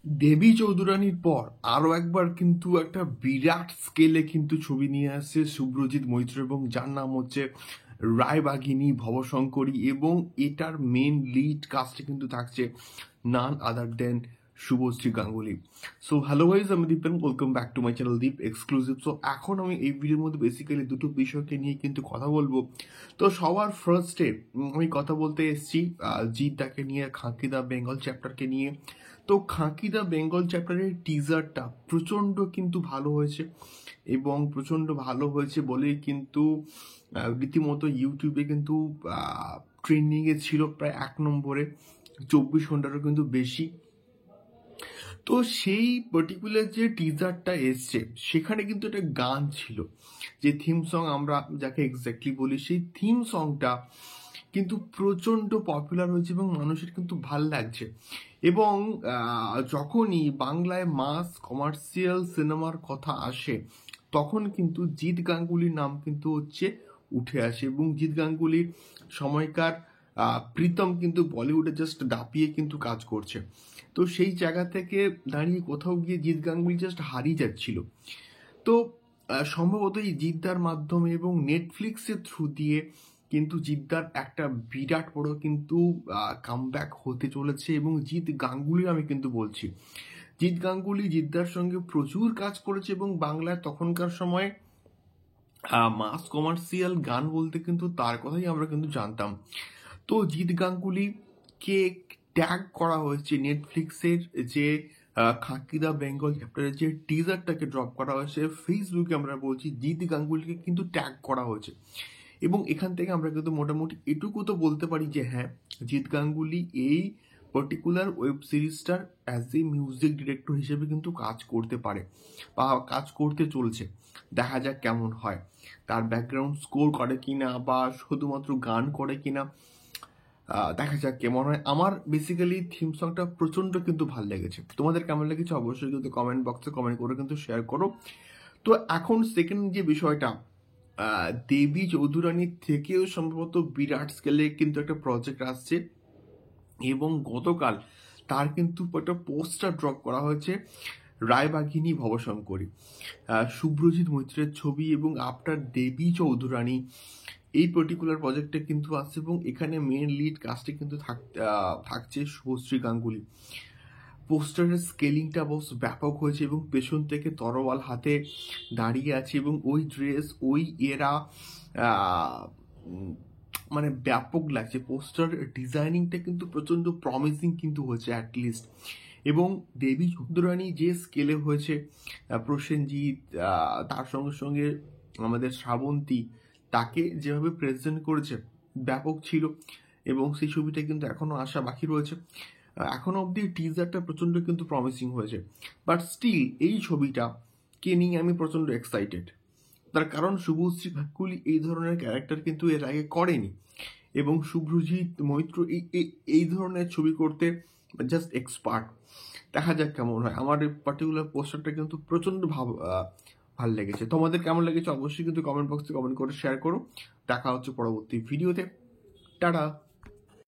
দেবী চৌধুরানীর পর আরো একবার কিন্তু একটা বিরাট স্কেলে কিন্তু ছবি নিয়ে আসছে শুভ্রজিৎ মৈত্র, এবং যার নাম হচ্ছে রায়বাঘিনী ভবশঙ্করী, এবং এটার মেন লিড কাস্টে কিন্তু থাকছে none other than Subhashree Ganguly. So hello guys, আমি Dipen, welcome back to my channel Deep exclusive. So এখন আমি এই ভিডিওর মধ্যে বেসিক্যালি দুটো বিষয়কে নিয়ে কিন্তু কথা বলবো। তো সবার ফার্স্টে আমি কথা বলতে এসেছি জিৎ দাকে নিয়ে, খাঁকি দা বেঙ্গল চ্যাপ্টারকে নিয়ে। তো খাঁকি দা বেঙ্গল চ্যাপ্টারের টিজারটা প্রচণ্ড কিন্তু ভালো হয়েছে, এবং প্রচণ্ড ভালো হয়েছে বলেই কিন্তু রীতিমতো ইউটিউবে কিন্তু ট্রেন্ডিংয়ে ছিল প্রায় 1 নম্বরে, 24 ঘন্টারও কিন্তু বেশি। তো সেই পার্টিকুলার যে টিজারটা এসছে সেখানে কিন্তু একটা গান ছিল, যে থিম সং আমরা যাকে এক্স্যাক্টলি বলি, সেই থিম সংটা কিন্তু প্রচণ্ড পপুলার হয়েছে এবং মানুষের কিন্তু ভাল লাগছে। এবং যখনই বাংলায় মাস কমার্শিয়াল সিনেমার কথা আসে তখন কিন্তু জিৎ গাঙ্গুলির নাম কিন্তু হচ্ছে উঠে আসে, এবং জিৎ গাঙ্গুলির সময়কার প্রীতম কিন্তু বলিউডে জাস্ট দাপিয়ে কিন্তু কাজ করছে। তো সেই জায়গা থেকে দাঁড়িয়ে কোথাও গিয়ে জিৎ গাঙ্গুলি জাস্ট হারিয়ে যাচ্ছিল। তো সম্ভবত এই জিদ্দার মাধ্যমে এবং নেটফ্লিক্সের থ্রু দিয়ে কিন্তু জিদ্দার একটা বিরাট বড় কিন্তু কামব্যাক হতে চলেছে। এবং জিৎ গাঙ্গুলি আমি কিন্তু বলছি, জিৎ গাঙ্গুলি জিদ্দার সঙ্গে প্রচুর কাজ করেছে, এবং বাংলায় তখনকার সময় মাস কমার্শিয়াল গান বলতে কিন্তু তার কথাই আমরা কিন্তু জানতাম। তো জিৎ গাঙ্গুলিকে ট্যাগ করা হয়েছে নেটফ্লিক্সের যে খাঁকি দা বেঙ্গল চ্যাপ্টারের যে টিজারটাকে ড্রপ করা হয়েছে ফেসবুকে, আমরা বলছি জিৎ গাঙ্গুলিকে কিন্তু ট্যাগ করা হয়েছে। এবং এখান থেকে আমরা কিন্তু মোটামুটি এটুকু তো বলতে পারি যে হ্যাঁ, জিৎ গাঙ্গুলি এই পার্টিকুলার ওয়েব সিরিজটার অ্যাজ এ মিউজিক ডিরেক্টর হিসেবে কিন্তু কাজ করতে পারে বা কাজ করতে চলছে। দেখা যাক কেমন হয়, তার ব্যাকগ্রাউন্ড স্কোর করে কিনা বা শুধুমাত্র গান করে কিনা, দেখা যাক কেমন হয়। আমার বেসিক্যালি থিম সংটা প্রচন্ড কিন্তু ভালো লেগেছে। তোমাদের কেমন লেগেছে অবশ্যই কিন্তু কমেন্ট বক্সে কমেন্ট করে কিন্তু শেয়ার করো। তো এখন সেকেন্ড যে বিষয়টা, দেবী চৌধুরানীর থেকেও সম্ভবত বিরাট স্কেলে কিন্তু একটা প্রজেক্ট আসছে, এবং গতকাল তার কিন্তু একটা পোস্টার ড্রপ করা হয়েছে, রায়বাঘিনী ভবশঙ্করী, শুভ্রজিৎ মৈত্রের ছবি, এবং আফটার দেবী চৌধুরানী এই পার্টিকুলার প্রজেক্টে কিন্তু আসছে। এবং এখানে মেন লিড কাস্টে কিন্তু থাকছে শুভশ্রী গাঙ্গুলি। পোস্টারের স্কেলিংটা বেশ ব্যাপক হয়েছে, এবং পেছন থেকে তরোয়াল হাতে দাঁড়িয়ে আছে, এবং ওই ড্রেস ওই এরা মানে ব্যাপক লাগছে। পোস্টার ডিজাইনিংটা কিন্তু প্রচণ্ড প্রমিসিং কিন্তু হয়েছে অ্যাটলিস্ট। এবং দেবী চৌধুরানী যে স্কেলে হয়েছে, প্রসেনজিৎ তার সঙ্গে সঙ্গে আমাদের শ্রাবন্তী তাকে যেভাবে প্রেজেন্ট করেছে ব্যাপক ছিল, এবং সেই ছবিটা কিন্তু এখনো আসা বাকি রয়েছে। এখনো অবধি টিজারটা প্রচণ্ড কিন্তু প্রমিসিং হয়েছে, বাট স্টিল এই ছবিটাকে নিয়ে আমি প্রচণ্ড এক্সাইটেড। তার কারণ শুভশ্রী গাঙ্গুলি এই ধরনের ক্যারেক্টার কিন্তু এর আগে করেনি, এবং শুভ্রজিৎ মৈত্র এই ধরনের ছবি করতে জাস্ট এক্সপার্ট। দেখা যাক কেমন হয়। আমার এই পার্টিকুলার পোস্টারটা কিন্তু প্রচণ্ড ভালো লেগেছে। তোমাদের কেমন লেগেছে অবশ্যই কিন্তু কমেন্ট বক্সে কমেন্ট করে শেয়ার করো। দেখা হচ্ছে পরবর্তী ভিডিওতে। টাটা।